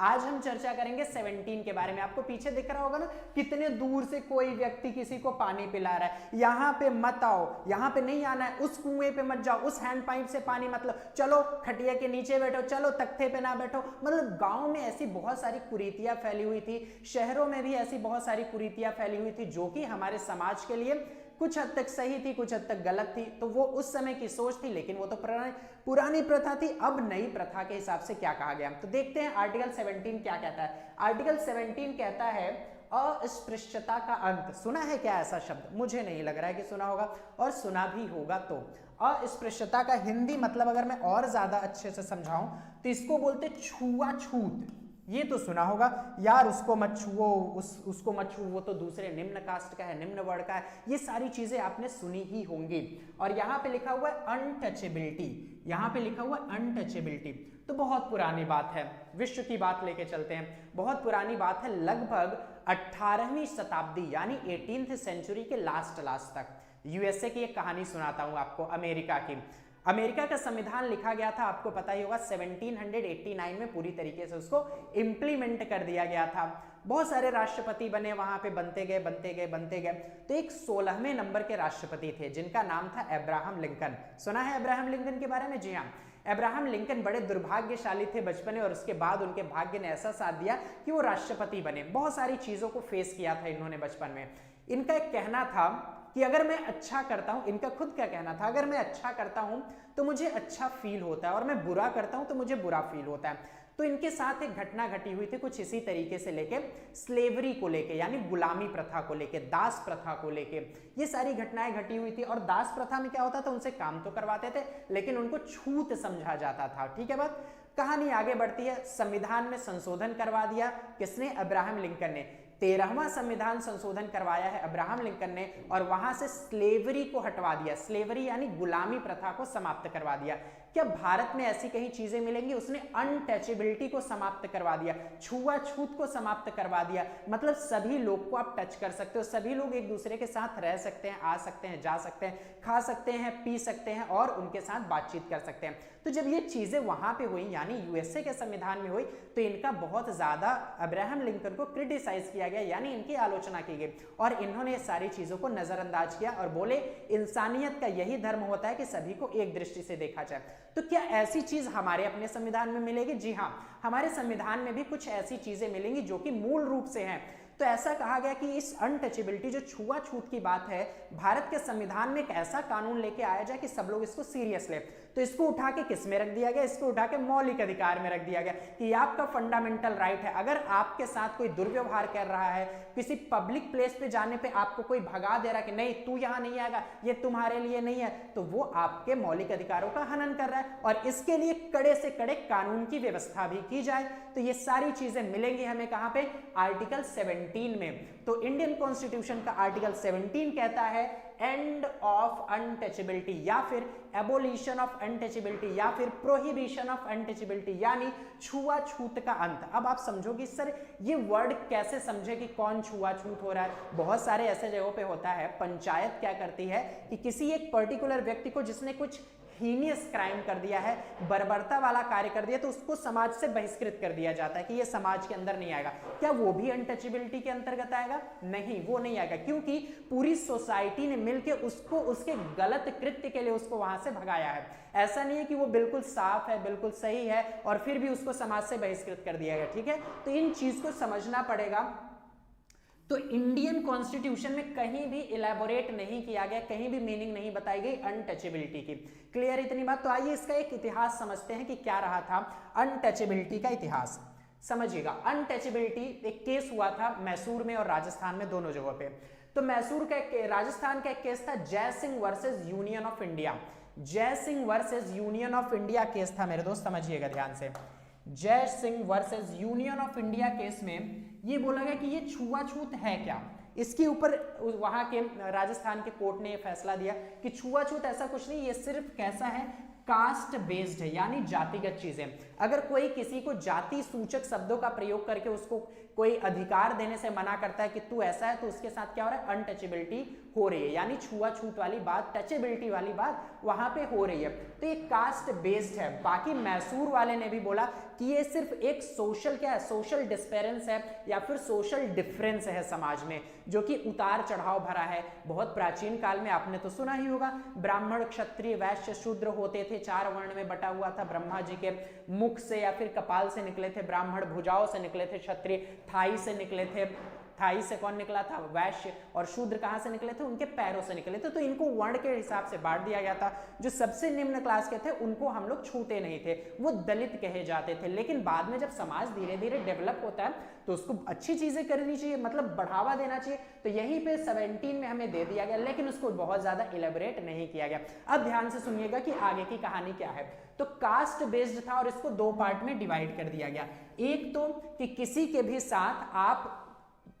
आज हम चर्चा करेंगे 17 के बारे में। आपको पीछे दिख रहा होगा ना कितने दूर से कोई व्यक्ति किसी को पानी पिला रहा है। यहां पे मत आओ, यहां पे नहीं आना है, उस कुएं पे मत जाओ, उस हैंड पाइप से पानी मतलब, चलो खटिया के नीचे बैठो, चलो तख्ते पे ना बैठो। मतलब गांव में ऐसी बहुत सारी कुरीतियां फैली हुई थी, शहरों में भी ऐसी बहुत सारी कुरीतियां फैली हुई थी जो कि हमारे समाज के लिए कुछ हद तक सही थी, कुछ हद तक गलत थी। तो वो उस समय की सोच थी, लेकिन वो तो पुरानी प्रथा थी। अब नई प्रथा के हिसाब से क्या कहा गया, तो देखते हैं आर्टिकल 17 क्या कहता है। आर्टिकल 17 कहता है अस्पृश्यता का अंत। सुना है क्या ऐसा शब्द? मुझे नहीं लग रहा है कि सुना होगा, और सुना भी होगा तो। अस्पृश्यता का हिंदी मतलब अगर मैं और ज्यादा अच्छे से समझाऊं तो इसको बोलते छुआछूत। ये तो सुना होगा यार, उसको मत छुओ, उसको मत छुओ, वो तो दूसरे निम्न कास्ट का है, निम्न वर्ण का है। ये सारी चीजें आपने सुनी ही होंगी। और यहां पे लिखा हुआ है अनटचेबिलिटी, यहां पे लिखा हुआ है अनटचेबिलिटी। तो बहुत पुरानी बात है, विश्व की बात लेके चलते हैं। बहुत पुरानी बात है, लगभग 18वीं शताब्दी यानी 18th सेंचुरी के लास्ट तक। यूएसए की एक कहानी सुनाता हूं आपको, अमेरिका की। अमेरिका का संविधान लिखा गया था, आपको पता ही होगा, 1789 में पूरी तरीके से उसको इंप्लीमेंट कर दिया गया था। बहुत सारे राष्ट्रपति बने, वहां पे बनते गए। तो एक 16वें नंबर के राष्ट्रपति थे जिनका नाम था अब्राहम लिंकन। सुना है अब्राहम लिंकन के बारे में? जी हाँ, अब्राहम लिंकन बड़े दुर्भाग्यशाली थे बचपन में, और उसके बाद उनके भाग्य ने ऐसा साथ दिया कि वो राष्ट्रपति बने। बहुत सारी चीजों को फेस किया था इन्होंने बचपन में। इनका एक कहना था कि अगर मैं अच्छा करता हूं, इनका खुद का कहना था, अगर मैं अच्छा करता हूं तो मुझे अच्छा फील होता है, और मैं बुरा करता हूं तो मुझे बुरा फील होता है। तो इनके साथ एक घटना घटी हुई थी कुछ इसी तरीके से लेके, स्लेवरी को लेके, यानी गुलामी प्रथा को लेके, दास प्रथा को लेके ये सारी घटनाएं घटी हुई थी। और दास प्रथा में क्या होता था, उनसे काम तो करवाते थे लेकिन उनको छूत समझा जाता था। ठीक है बात। कहानी आगे बढ़ती है, संविधान में संशोधन करवा दिया किसने? अब्राहम लिंकन ने। 13वां संविधान संशोधन करवाया है अब्राहम लिंकन ने, और वहां से स्लेवरी को हटवा दिया। स्लेवरी यानी गुलामी प्रथा को समाप्त करवा दिया। क्या भारत में ऐसी कहीं चीजें मिलेंगी? उसने अनटचेबिलिटी को समाप्त करवा दिया, छुआछूत को समाप्त करवा दिया। मतलब सभी लोग को आप टच कर सकते हो, सभी लोग एक दूसरे के साथ रह सकते हैं, आ सकते हैं, जा सकते हैं, खा सकते हैं, पी सकते हैं, और उनके साथ बातचीत कर सकते हैं। तो जब ये चीजें वहां पे हुई, यानी यूएसए के संविधान में हुई, तो इनका बहुत ज्यादा अब्राहम लिंकन को क्रिटिसाइज किया गया, यानी इनकी आलोचना की गई, और इन्होंने सारी चीजों को नजरअंदाज किया और बोले इंसानियत का यही धर्म होता है कि सभी को एक दृष्टि से देखा जाए। तो क्या ऐसी चीज हमारे अपने संविधान में मिलेगी? जी हां, हमारे संविधान में भी कुछ ऐसी चीजें मिलेंगी जो कि मूल रूप से हैं। तो ऐसा कहा गया कि इस अनटचेबिलिटी, जो छुआछूत की बात है, भारत के संविधान में एक ऐसा कानून लेके आया जाए कि सब लोग इसको सीरियस ले। तो इसको उठा के किस में रख दिया गया? इसको उठा के मौलिक अधिकार में रख दिया गया कि ये आपका फंडामेंटल राइट है। अगर आपके साथ कोई दुर्व्यवहार कर रहा है, किसी पब्लिक प्लेस पे जाने पे आपको कोई भगा दे रहा है कि नहीं तू यहां नहीं आएगा, ये तुम्हारे लिए नहीं है, तो वो आपके मौलिक अधिकारों का हनन कर रहा है, और इसके लिए कड़े से कड़े कानून की व्यवस्था भी की जाए। तो ये सारी चीजें मिलेंगी हमें कहां पे? आर्टिकल 17 में। तो इंडियन कॉन्स्टिट्यूशन का आर्टिकल 17 कहता है एंड ऑफ अनटचेबिलिटी, या फिर एबोलिशन ऑफ अनटचेबिलिटी, या फिर प्रोहिबिशन ऑफ अनटचेबिलिटी, यानी छुआछूत का अंत। अब आप समझोगे सर ये वर्ड कैसे समझे कि कौन छुआछूत हो रहा है? बहुत सारे ऐसे जगहों पे होता है, पंचायत क्या करती है कि किसी एक पर्टिकुलर व्यक्ति को जिसने कुछ हीनियस क्राइम कर दिया है, बर्बरता वाला कार्य कर दिया, तो उसको समाज से बहिष्कृत कर दिया जाता है कि ये समाज के अंदर नहीं आएगा। क्या वो भी अनटचेबिलिटी के अंतर्गत आएगा? नहीं, वो नहीं आएगा, क्योंकि पूरी सोसाइटी ने मिलकर उसको उसके गलत कृत्य के लिए उसको वहां से भगाया है। ऐसा नहीं है कि वो बिल्कुल साफ है, बिल्कुल सही है, और फिर भी उसको समाज से बहिष्कृत कर दिया गया। ठीक है, तो इन चीज को समझना पड़ेगा। तो इंडियन कॉन्स्टिट्यूशन में कहीं भी इलेबोरेट नहीं किया गया, कहीं भी मीनिंग नहीं बताई गई अनटचेबिलिटी की। क्लियर इतनी बात? तो आइए इसका एक इतिहास समझते हैं कि क्या रहा था अनटचेबिलिटी का इतिहास। समझिएगा, अनटचेबिलिटी एक केस हुआ था मैसूर में और राजस्थान में, दोनों जगहों पे। तो मैसूर का राजस्थान का एक केस था Jay Singh versus Union of India. Jay Singh versus Union of India case था मेरे दोस्त, समझिएगा ध्यान से। Jay Singh versus Union of India case में ये बोला गया कि ये छुआछूत है क्या। इसके ऊपर वहां के राजस्थान के कोर्ट ने फैसला दिया कि छुआछूत ऐसा कुछ नहीं, ये सिर्फ कैसा है, कास्ट बेस्ड है, यानी जातिगत चीजें। अगर कोई किसी को जाति सूचक शब्दों का प्रयोग करके उसको कोई अधिकार देने से मना करता है कि तू ऐसा है, तो उसके साथ क्या हो रहा है, अनटचेबिलिटी हो रही है, यानी छुआछूत वाली बात, टचेबिलिटी वाली बात वहां पे हो रही है। तो ये कास्ट बेस्ड है। बाकी मैसूर वाले ने भी बोला कि ये सिर्फ एक सोशल क्या है, सोशल डिस्पेरेंस है या फिर सोशल डिफरेंस है समाज में, जो कि उतार चढ़ाव भरा है। बहुत प्राचीन काल में आपने तो सुना ही होगा, ब्राह्मण क्षत्रिय वैश्य शूद्र होते थे, 4 वर्ण में बटा हुआ था। ब्रह्मा जी के मुख से या फिर कपाल से निकले थे ब्राह्मण, भुजाओं से निकले थे क्षत्रिय, थाई से निकले थे, थाई से कौन निकला था, वैश्य, और शूद्र कहां से निकले थे, उनके पैरों से निकले थे। तो इनको वर्ण के हिसाब से बांट दिया गया था। जो सबसे निम्न क्लास के थे उनको हम लोग छूते नहीं थे, वो दलित कहे जाते थे। लेकिन बाद में जब समाज धीरे धीरे डेवलप होता है तो उसको अच्छी चीजें करनी चाहिए, मतलब बढ़ावा देना चाहिए। तो यहीं पे 17 में हमें दे दिया गया, लेकिन उसको बहुत ज्यादा इलेबोरेट नहीं किया गया। अब ध्यान से सुनिएगा कि आगे की कहानी क्या है। तो कास्ट बेस्ड था और इसको 2 पार्ट में डिवाइड कर दिया गया। एक तो कि किसी के भी साथ आप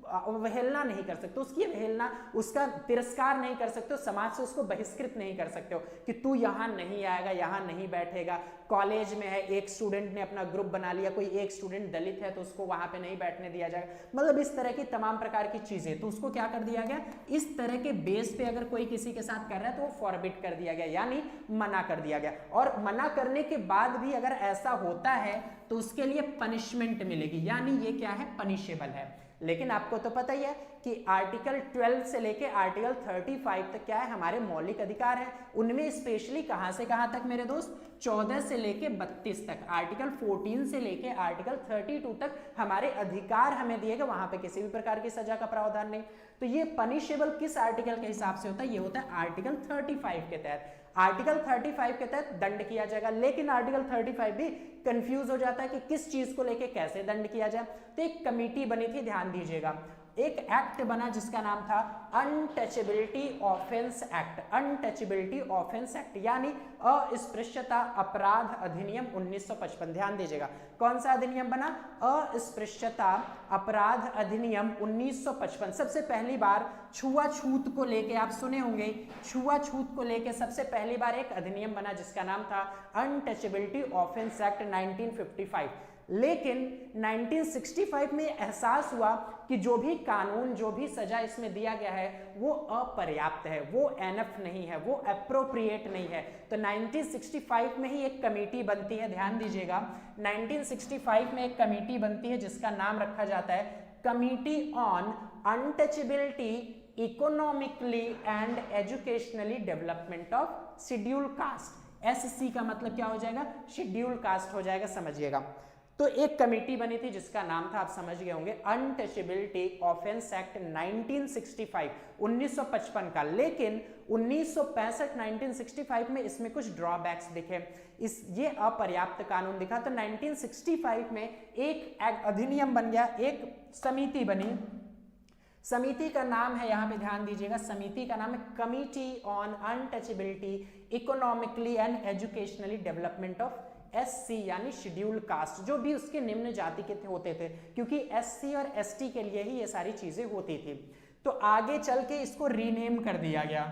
अवहेलना नहीं कर सकते, उसकी अवहेलना, उसका तिरस्कार नहीं कर सकते हो, समाज से उसको बहिष्कृत नहीं कर सकते हो कि तू यहां नहीं आएगा, यहां नहीं बैठेगा। कॉलेज में है, एक स्टूडेंट ने अपना ग्रुप बना लिया, कोई एक स्टूडेंट दलित है तो उसको वहां पे नहीं बैठने दिया जाएगा, मतलब इस तरह की तमाम प्रकार की चीजें। तो उसको क्या कर दिया गया, इस तरह के बेस पे अगर कोई किसी के साथ कर रहा है तो वो फॉरबिड कर दिया गया, यानी मना कर दिया गया। और मना करने के बाद भी अगर ऐसा होता है तो उसके लिए पनिशमेंट मिलेगी, यानी ये क्या है, पनिशेबल है। लेकिन आपको तो पता ही है कि आर्टिकल 12 से लेके आर्टिकल 35 तक क्या है, हमारे मौलिक अधिकार हैं। उनमें स्पेशली कहां से कहां तक मेरे दोस्त, 14 से लेके 32 तक, आर्टिकल 14 से लेके आर्टिकल 32 तक हमारे अधिकार हमें दिए गए, वहां पे किसी भी प्रकार की सजा का प्रावधान नहीं। तो ये पनिशेबल किस आर्टिकल के हिसाब से होता है, ये होता है आर्टिकल 35 के तहत। आर्टिकल 35 के तहत दंड किया जाएगा। लेकिन आर्टिकल 35 भी कंफ्यूज हो जाता है कि किस चीज को लेके कैसे दंड किया जाए। तो एक कमेटी बनी थी, ध्यान दीजिएगा, एक एक्ट बना जिसका नाम था untouchability offence act. Untouchability offence act यानी अस्पृश्यता अपराध अधिनियम 1955। ध्यान दीजिएगा, कौन सा अधिनियम बना, अस्पृश्यता अपराध अधिनियम 1955। सबसे पहली बार छुआछूत को लेके, आप सुने होंगे, छुआछूत को लेके सबसे पहली बार एक अधिनियम बना जिसका नाम था अनटचेबिलिटी ऑफेंस एक्ट 1955। लेकिन 1965 में एहसास हुआ कि जो भी कानून, जो भी सजा इसमें दिया गया है वो अपर्याप्त है, वो एनफ नहीं है, वो अप्रोप्रिएट नहीं है। तो 1965 में ही एक कमेटी बनती है, ध्यान दीजिएगा, 1965 में एक कमेटी बनती है जिसका नाम रखा जाता है committee on untouchability economically and educationally development of schedule caste. SC का मतलब क्या हो जाएगा, शेड्यूल कास्ट हो जाएगा, समझिएगा। तो एक कमेटी बनी थी जिसका नाम था, आप समझ गए होंगे, अनटचेबिलिटी ऑफेंस एक्ट 1965, 1955 का। लेकिन 1965 1965 में इसमें कुछ ड्रॉबैक्स दिखे, ये अपर्याप्त कानून दिखा। तो 1965 में एक अधिनियम बन गया, एक समिति बनी। समिति का नाम है, यहां पे ध्यान दीजिएगा, समिति का नाम है committee on untouchability economically and educationally development of SC, यानी शेड्यूल कास्ट, जो भी उसके निम्न जाति के होते थे, क्योंकि एससी और एसटी के लिए ही ये सारी चीजें होती थी। तो आगे चल के इसको रीनेम कर दिया गया,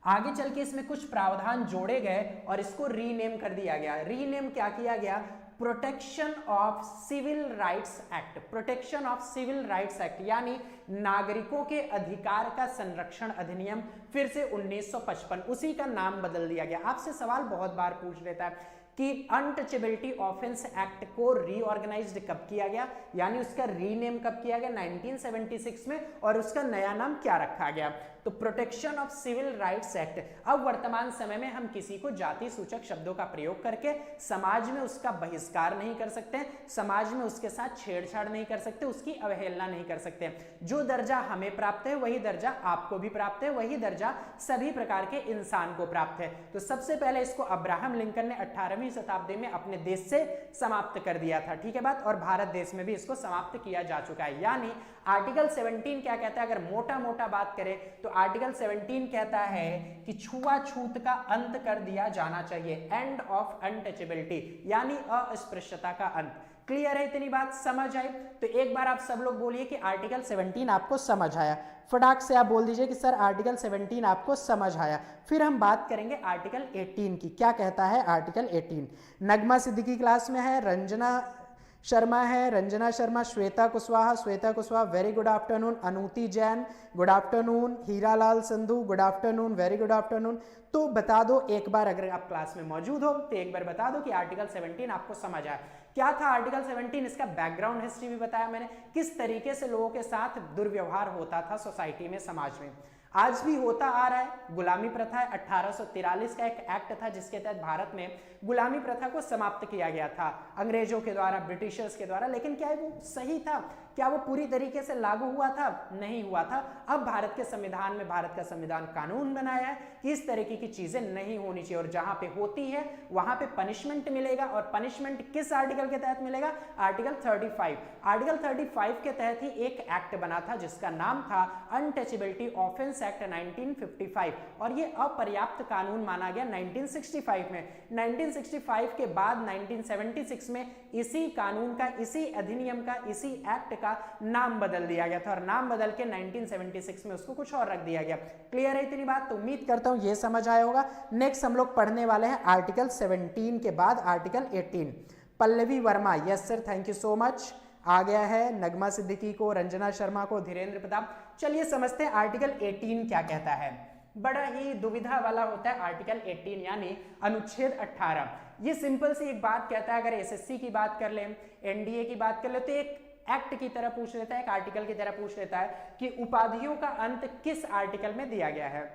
आगे चल के इसमें कुछ प्रावधान जोड़े गए और इसको रीनेम कर दिया गया। रीनेम क्या किया गया, protection of civil rights act. Protection of civil rights act यानी नागरिकों के अधिकार का संरक्षण अधिनियम, फिर से 1955, उसी का नाम बदल दिया गया। आपसे सवाल बहुत बार पूछ लेता है कि अनटचेबिलिटी ऑफेंस एक्ट को रीऑर्गेनाइज्ड कब किया गया, यानी उसका रीनेम कब किया गया, 1976 में, और उसका नया नाम क्या रखा गया। तो protection of civil rights act. अब वर्तमान समय में हम किसी को जाति सूचक शब्दों का प्रयोग करके समाज में उसका बहिष्कार नहीं कर सकते, समाज में उसके साथ छेड़छाड़ नहीं कर सकते, उसकी अवहेलना नहीं कर सकते। जो दर्जा हमें प्राप्त है वही दर्जा आपको भी प्राप्त है, वही दर्जा सभी प्रकार के इंसान को प्राप्त है। तो सबसे पहले इसको अब्राहम लिंकन ने 18वीं शताब्दी में अपने देश से समाप्त कर दिया था, ठीक है बात, और भारत देश में भी इसको समाप्त किया जा चुका है। यानी आर्टिकल 17 क्या कहता है, अगर मोटा मोटा बात करें तो आर्टिकल 17 कहता है कि छुआछूत का अंत कर दिया जाना चाहिए, एंड ऑफ अनटचेबिलिटी, यानी अस्पृश्यता का अंत। क्लियर है, इतनी बात समझ आई? तो एक बार आप सब लोग बोलिए कि आर्टिकल 17 आपको समझ आया। फटाक से आप बोल दीजिए कि सर आर्टिकल 17 आपको समझ आया। फिर हम बात करेंगे आर्टिकल 18 की। क्या कहता है आर्टिकल 18? नगमा सिद्दीकी क्लास में है, रंजना शर्मा है, Ranjana Sharma, Shweta Kushwaha very good afternoon, Anuti Jain good afternoon, Hiralal Sandhu good afternoon, very good afternoon. तो बता दो एक बार, अगर आप क्लास में मौजूद हो तो एक बार बता दो कि आर्टिकल 17 आपको समझ आया। क्या था आर्टिकल 17? इसका बैकग्राउंड हिस्ट्री भी बताया मैंने, किस तरीके से लोगों के साथ दुर्व्यवहार होता था सोसाइटी में, समाज में, आज भी होता आ रहा है। गुलामी प्रथा 1843 का एक एक्ट था जिसके तहत भारत में गुलामी प्रथा को समाप्त किया गया था अंग्रेजों के द्वारा, ब्रिटिशर्स के द्वारा। लेकिन क्या वो सही था? क्या वो पूरी तरीके से लागू हुआ था? नहीं हुआ था। अब भारत के संविधान में, भारत का संविधान कानून बनाया है कि इस तरीके की चीजें नहीं होनी चाहिए, और जहां पे होती है वहां पे पनिशमेंट मिलेगा। और पनिशमेंट किस आर्टिकल के तहत मिलेगा? आर्टिकल 35। आर्टिकल 35 के तहत ही एक एक्ट बना था जिसका नाम था अनटचेबिलिटी ऑफेंस एक्ट 1955, और ये अपर्याप्त कानून माना गया 1965 में। 1965 के बाद 1976 में इसी कानून का, इसी अधिनियम का, इसी एक्ट का नाम बदल दिया गया था, और नाम बदल के 1976 में उसको कुछ और रख दिया गया। क्लियर है इतनी बात? तो उम्मीद करता हूं ये समझ आया होगा। नेक्स्ट हम लोग पढ़ने वाले हैं आर्टिकल 17 के बाद article 18। Pallavi Verma, yes sir, thank you so much, आ गया है। नगमा सिद्दीकी को, रंजना शर्मा को, धीरेन्द्र प्रताप। चलिए समझते हैं आर्टिकल 18 क्या कहता है। बड़ा ही दुविधा वाला होता है आर्टिकल 18 यानी अनुच्छेद 18। ये सिंपल सी एक बात कहता है, अगर एसएससी की बात कर लें, एनडीए की बात कर ले, तो एक एक्ट की तरह पूछ लेता है, एक आर्टिकल की तरह पूछ लेता है कि उपाधियों का अंत किस आर्टिकल में दिया गया है,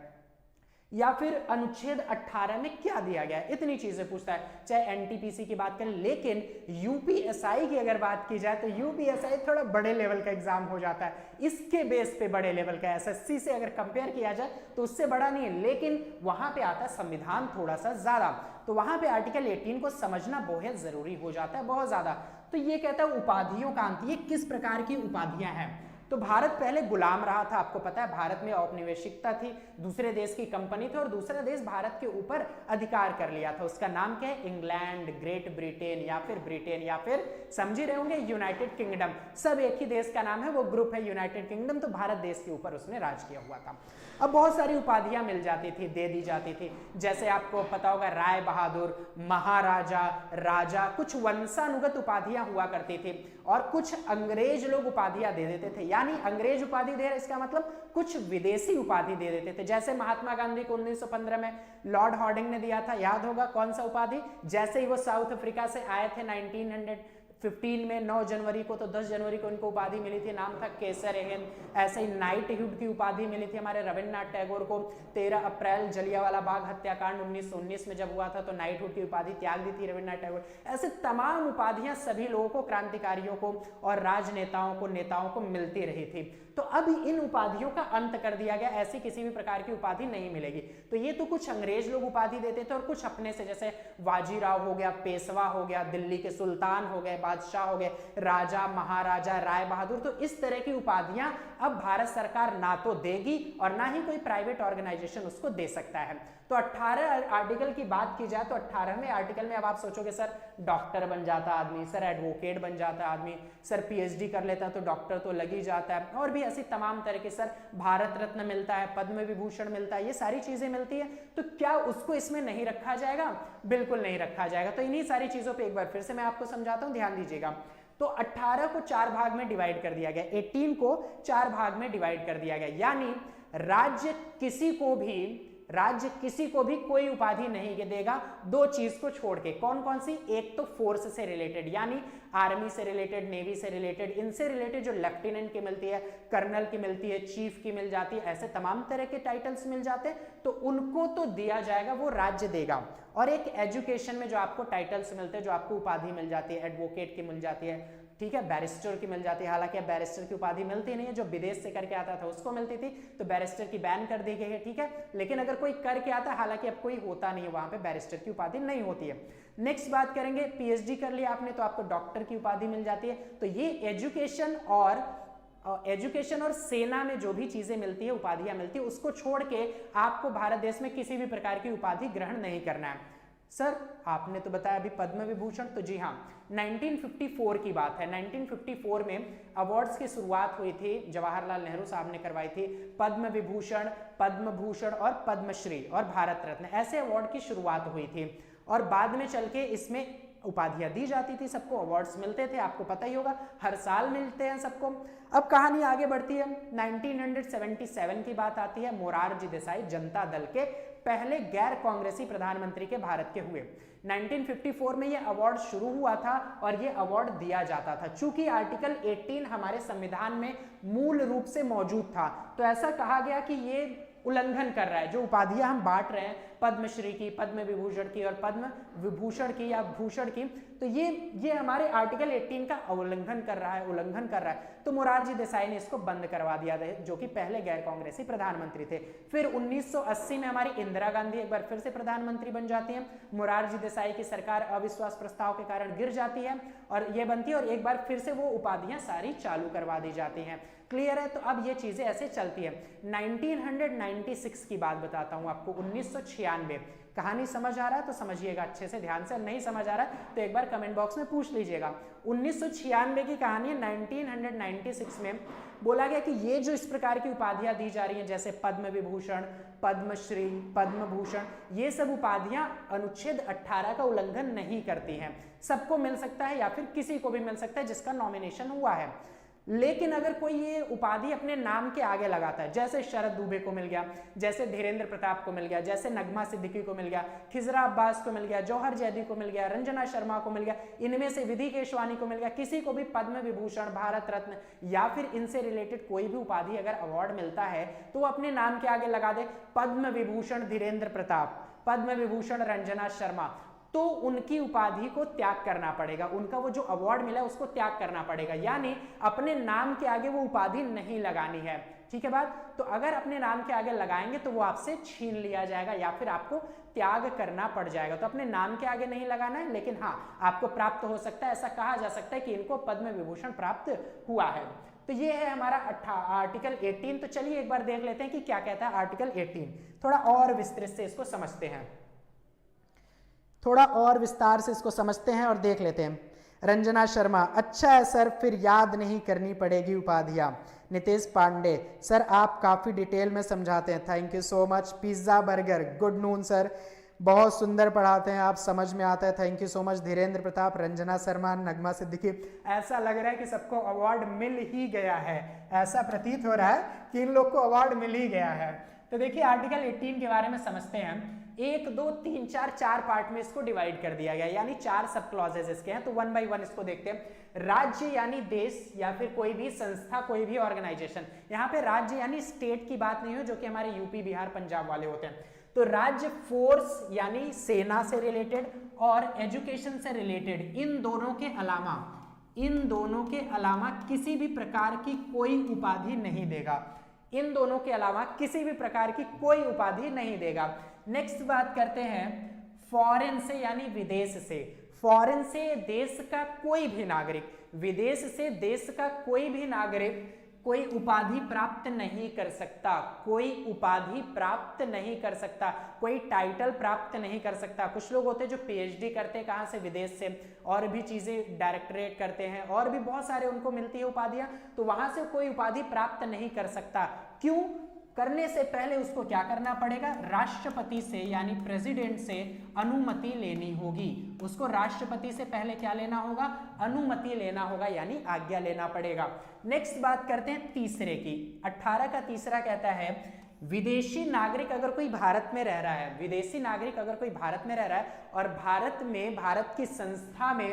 या फिर अनुच्छेद 18 में क्या दिया गया है। इतनी चीजें पूछता है, चाहे एनटीपीसी की बात करें। लेकिन यूपीएसआई की अगर बात की जाए तो यूपीएसआई थोड़ा बड़े लेवल का एग्जाम हो जाता है, इसके बेस पे बड़े लेवल का। एसएससी से अगर कंपेयर किया जाए तो उससे बड़ा नहीं है, लेकिन वहां पे आता है संविधान थोड़ा सा ज्यादा, तो वहां पे आर्टिकल 18 को समझना बहुत जरूरी हो जाता है, बहुत ज्यादा। तो ये कहता है उपाधियों का अंत, ये किस प्रकार की उपाधियां हैं। तो भारत पहले गुलाम रहा था, आपको पता है, भारत में औपनिवेशिकता थी, दूसरे देश की कंपनी थी, और दूसरा देश भारत के ऊपर अधिकार कर लिया था। उसका नाम क्या है? इंग्लैंड, ग्रेट ब्रिटेन, या फिर ब्रिटेन, या फिर समझ ही रहे होंगे यूनाइटेड किंगडम। सब एक ही देश का नाम है, वो ग्रुप है यूनाइटेड किंगडम। तो भारत देश के ऊपर उसने राज किया हुआ था। अब बहुत सारी उपाधियां मिल जाती थी, दे दी जाती थी, जैसे आपको पता होगा राय बहादुर, महाराजा, राजा, कुछ वंशानुगत उपाधियां हुआ करती थी, और कुछ अंग्रेज लोग उपाधियां दे देते थे। यानी अंग्रेज उपाधि दे रहे, इसका मतलब कुछ विदेशी उपाधि दे देते थे। जैसे महात्मा गांधी को 1915 में लॉर्ड हॉर्डिंग ने दिया था, याद होगा कौन सा उपाधि? जैसे ही वो साउथ अफ्रीका से आए थे 1915 में 9 जनवरी को, तो 10 जनवरी को इनको उपाधि मिली थी, नाम था केसर हिंद। ऐसे ही नाइटहुड की उपाधि मिली थी हमारे रविन्द्रनाथ टैगोर को। 13 अप्रैल जलियांवाला बाग हत्याकांड 1919 में जब हुआ था तो नाइटहुड की उपाधि त्याग दी थी रविन्द्रनाथ टैगोर। ऐसे तमाम उपाधियां सभी लोगों को, क्रांतिकारियों को और राजनेताओं को, नेताओं को मिलती रही थी। तो अब इन उपाधियों का अंत कर दिया गया, ऐसी किसी भी प्रकार की उपाधि नहीं मिलेगी। तो ये तो कुछ अंग्रेज लोग उपाधि देते थे, और कुछ अपने से, जैसे बाजीराव हो गया, पेशवा हो गया, दिल्ली के सुल्तान हो गए, बादशाह हो गए, राजा, महाराजा, राय बहादुर। तो इस तरह की उपाधियां अब भारत सरकार ना तो देगी और ना ही कोई प्राइवेट ऑर्गेनाइजेशन उसको दे सकता है। तो 18 आर्टिकल की बात की जाए तो 18वें आर्टिकल में अब आप सोचोगे सर डॉक्टर बन जाता आदमी, सर एडवोकेट बन जाता आदमी, सर पीएचडी कर लेता तो डॉक्टर तो लग ही जाता है, और भी ऐसी तमाम तरह के, सर भारत रत्न मिलता है, पद्म विभूषण मिलता है, ये सारी चीजें मिलती है। तो क्या उसको इसमें नहीं रखा जाएगा? बिल्कुल नहीं रखा जाएगा। तो इन्हीं सारी चीजों पर एक बार फिर से मैं आपको समझाता हूं, ध्यान दीजिएगा। तो 18 को 4 भाग में डिवाइड कर दिया गया, 18 को 4 भाग में डिवाइड कर दिया गया। यानी राज्य किसी को भी कोई उपाधि नहीं देगा, 2 चीज को छोड़ के। कौन कौन सी? एक तो फोर्स से रिलेटेड, यानी आर्मी से रिलेटेड, नेवी से रिलेटेड, इनसे रिलेटेड जो लेफ्टिनेंट की मिलती है, कर्नल की मिलती है, चीफ की मिल जाती है, ऐसे तमाम तरह के टाइटल्स मिल जाते हैं, तो उनको तो दिया जाएगा, वो राज्य देगा। और एक एजुकेशन में जो आपको टाइटल्स मिलते हैं, जो आपको उपाधि मिल जाती है, एडवोकेट की मिल जाती है, ठीक है, बैरिस्टर की मिल जाती है। हालांकि अब बैरिस्टर की उपाधि मिलती नहीं है, जो विदेश से करके आता था उसको मिलती थी, तो बैरिस्टर की बैन कर दी गई है, ठीक है। लेकिन अगर कोई करके आता है, हालांकि अब कोई होता नहीं है वहां पे, बैरिस्टर की उपाधि नहीं होती है। नेक्स्ट बात करेंगे, पीएचडी कर लिया आपने तो आपको डॉक्टर की उपाधि मिल जाती है। तो ये एजुकेशन और सेना में जो भी चीजें मिलती है, उपाधियां मिलती है, उसको छोड़ के आपको भारत देश में किसी भी प्रकार की उपाधि ग्रहण नहीं करना है। सर आपने तो बताया अभी पद्म विभूषण, तो जी हाँ, 1954 की बात है। 1954 में अवार्ड्स की शुरुआत हुई थी, जवाहरलाल नेहरू साहब ने करवाई थी। पद्म विभूषण, पद्म भूषण और पद्मश्री और भारत रत्न, ऐसे अवार्ड की शुरुआत हुई थी। और बाद में चल के इसमें उपाधियां दी जाती थी, सबको अवार्ड्स मिलते थे, आपको पता ही होगा, हर साल मिलते हैं सबको। अब कहानी आगे बढ़ती है, 1977 की बात आती है। मोरारजी देसाई जनता दल के पहले गैर कांग्रेसी प्रधानमंत्री के भारत के हुए। 1954 में ये अवार्ड शुरू हुआ था और ये अवार्ड दिया जाता था। चूंकि आर्टिकल 18 हमारे संविधान में मूल रूप से मौजूद था, तो ऐसा कहा गया कि ये उल्लंघन कर रहा है। जो उपाधियां हम बांट रहे हैं, पद्मश्री की, पद्म विभूषण की और पद्म विभूषण की या भूषण की, तो ये हमारे आर्टिकल 18 का उल्लंघन कर रहा है। तो मोरारजी देसाई ने इसको बंद करवा दिया, जो कि पहले गैर कांग्रेसी प्रधानमंत्री थे। फिर 1980 में हमारी इंदिरा गांधी एक बार फिर से प्रधानमंत्री बन जाती है। मोरारजी देसाई की सरकार अविश्वास प्रस्ताव के कारण गिर जाती है और ये बनती है, और एक बार फिर से वो उपाधियां सारी चालू करवा दी जाती हैं। क्लियर है? तो अब ये चीजें ऐसे चलती है। 1996 की बात बताता हूं आपको, 1996। कहानी समझ आ रहा है तो समझिएगा अच्छे से, ध्यान से। नहीं समझ आ रहा है तो एक बार कमेंट बॉक्स में पूछ लीजिएगा। 1996 की कहानी है। 1996 में बोला गया कि ये जो इस प्रकार की उपाधियां दी जा रही हैं, जैसे पद्म विभूषण, पद्मश्री, पद्म भूषण, ये सब उपाधियां अनुच्छेद 18 का उल्लंघन नहीं करती हैं। सबको मिल सकता है या फिर किसी को भी मिल सकता है जिसका नॉमिनेशन हुआ है। लेकिन अगर कोई ये उपाधि अपने नाम के आगे लगाता है, जैसे शरद दुबे को मिल गया, जैसे धीरेन्द्र प्रताप को मिल गया, जैसे नगमा सिद्दीकी को मिल गया, खिजरा अब्बास को मिल गया, जौहर जैदी को मिल गया, रंजना शर्मा को मिल गया, इनमें से विधि केशवानी को मिल गया, किसी को भी पद्म विभूषण, भारत रत्न या फिर इनसे रिलेटेड कोई भी उपाधि अगर अवार्ड मिलता है तो वो अपने नाम के आगे लगा दे पद्म विभूषण धीरेन्द्र प्रताप, पद्म विभूषण रंजना शर्मा, तो उनकी उपाधि को त्याग करना पड़ेगा। उनका वो जो अवार्ड मिला उसको त्याग करना पड़ेगा, यानी अपने नाम के आगे वो उपाधि नहीं लगानी है। ठीक है बात? तो अगर अपने नाम के आगे लगाएंगे तो वो आपसे छीन लिया जाएगा या फिर आपको त्याग करना पड़ जाएगा। तो अपने नाम के आगे नहीं लगाना है, लेकिन हाँ आपको प्राप्त हो सकता है, ऐसा कहा जा सकता है कि इनको पद्म विभूषण प्राप्त हुआ है। तो ये है हमारा आर्टिकल 18। तो चलिए एक बार देख लेते हैं कि क्या कहता है आर्टिकल 18, थोड़ा और विस्तृत से इसको समझते हैं, थोड़ा और विस्तार से इसको समझते हैं और देख लेते हैं। रंजना शर्मा, अच्छा है सर, फिर याद नहीं करनी पड़ेगी उपाधियां। नितेश पांडे, सर आप काफी डिटेल में समझाते हैं, thank you so much. Pizza burger, good noon sir, बहुत सुंदर पढ़ाते हैं आप, समझ में आता है, thank you so much. Dhirendra Pratap, Ranjana Sharma, Nagma Siddiqui, ऐसा लग रहा है कि सबको अवार्ड मिल ही गया है, ऐसा प्रतीत हो रहा है कि इन लोग को अवार्ड मिल ही गया है। तो देखिए आर्टिकल 18 के बारे में समझते हैं। 1, 2, 3, 4 पार्ट में इसको डिवाइड कर दिया गया, यानी 4 सब क्लॉजेस इसके हैं। तो 1 बाय 1 इसको देखते हैं। राज्य यानी देश या फिर कोई भी संस्था, कोई भी ऑर्गेनाइजेशन। यहाँ पे राज्य यानी स्टेट की बात नहीं हो, जो कि हमारे यूपी, बिहार, पंजाब वाले होते हैं। तो राज्य फोर्स यानी सेना से रिलेटेड और एजुकेशन से रिलेटेड, इन दोनों के अलावा किसी भी प्रकार की कोई उपाधि नहीं देगा। इन दोनों के अलावा किसी भी प्रकार की कोई उपाधि नहीं देगा। नेक्स्ट बात करते हैं फॉरेन से यानी विदेश से। फॉरेन से देश का कोई भी नागरिक, विदेश से देश का कोई भी नागरिक कोई उपाधि प्राप्त नहीं कर सकता, कोई उपाधि प्राप्त नहीं कर सकता, कोई टाइटल प्राप्त नहीं कर सकता। कुछ लोग होते हैं जो पीएचडी करते हैं कहाँ से, विदेश से, और भी चीजें डायरेक्टरेट करते हैं और भी बहुत सारे उनको मिलती है उपाधियां, तो वहां से कोई उपाधि प्राप्त नहीं कर सकता। क्यों? करने से पहले उसको क्या करना पड़ेगा? राष्ट्रपति से यानी प्रेसिडेंट से अनुमति लेनी होगी। उसको राष्ट्रपति से पहले क्या लेना होगा? अनुमति लेना होगा, यानी आज्ञा लेना पड़ेगा। नेक्स्ट बात करते हैं तीसरे की। 18 का तीसरा कहता है विदेशी नागरिक अगर कोई भारत में रह रहा है, विदेशी नागरिक अगर कोई भारत में रह रहा है और भारत में, भारत की संस्था में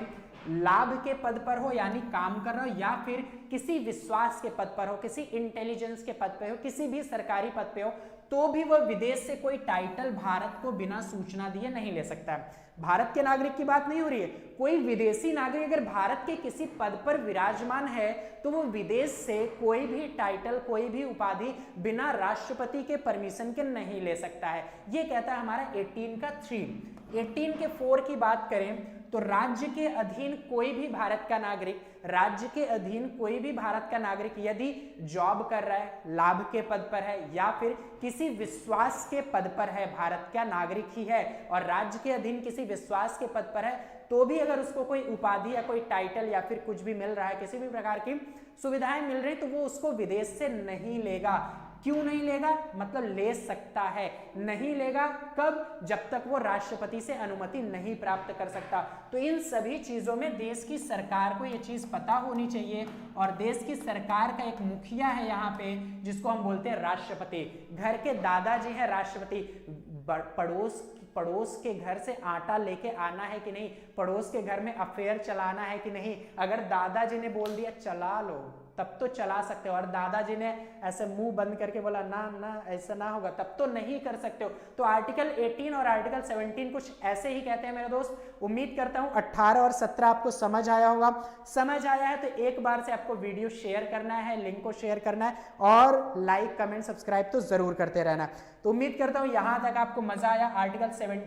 लाभ के पद पर हो, यानी काम कर रहा हो, या फिर किसी विश्वास के पद पर हो, किसी इंटेलिजेंस के पद पर हो, किसी भी सरकारी पद पे हो, तो भी वह विदेश से कोई टाइटल भारत को बिना सूचना दिए नहीं ले सकता है। भारत के नागरिक की बात नहीं हो रही है, कोई विदेशी नागरिक अगर भारत के किसी पद पर विराजमान है तो वो विदेश से कोई भी टाइटल, कोई भी उपाधि बिना राष्ट्रपति के परमिशन के नहीं ले सकता है। ये कहता है हमारा 18 का 3। 18 के 4 की बात करें तो राज्य के अधीन कोई भी भारत का नागरिक, राज्य के अधीन कोई भी भारत का नागरिक यदि जॉब कर रहा है, लाभ के पद पर है या फिर किसी विश्वास के पद पर है, भारत का नागरिक ही है और राज्य के अधीन किसी विश्वास के पद पर है, तो भी अगर उसको कोई उपाधि या कोई टाइटल या फिर कुछ भी मिल रहा है, किसी भी प्रकार की सुविधाएं मिल रही, तो वो उसको विदेश से नहीं लेगा। क्यों नहीं लेगा? मतलब ले सकता है, नहीं लेगा कब? जब तक वो राष्ट्रपति से अनुमति नहीं प्राप्त कर सकता। तो इन सभी चीजों में देश की सरकार को ये चीज पता होनी चाहिए, और देश की सरकार का एक मुखिया है यहाँ पे जिसको हम बोलते हैं राष्ट्रपति। घर के दादाजी है राष्ट्रपति। पड़ोस के घर से आटा लेके आना है कि नहीं, पड़ोस के घर में अफेयर चलाना है कि नहीं, अगर दादाजी ने बोल दिया चला लो तब तो चला सकते हो, और दादाजी ने ऐसे मुंह बंद करके बोला ना ना ऐसा ना होगा, तब तो नहीं कर सकते हो। तो आर्टिकल 18 और आर्टिकल 17 कुछ ऐसे ही कहते हैं मेरे दोस्त। उम्मीद करता हूं 18 और 17 आपको समझ आया होगा। समझ आया है तो एक बार से आपको वीडियो शेयर करना है, लिंक को शेयर करना है, और लाइक कमेंट सब्सक्राइब तो जरूर करते रहना। तो उम्मीद करता हूं यहां तक आपको मजा आया। आर्टिकल 17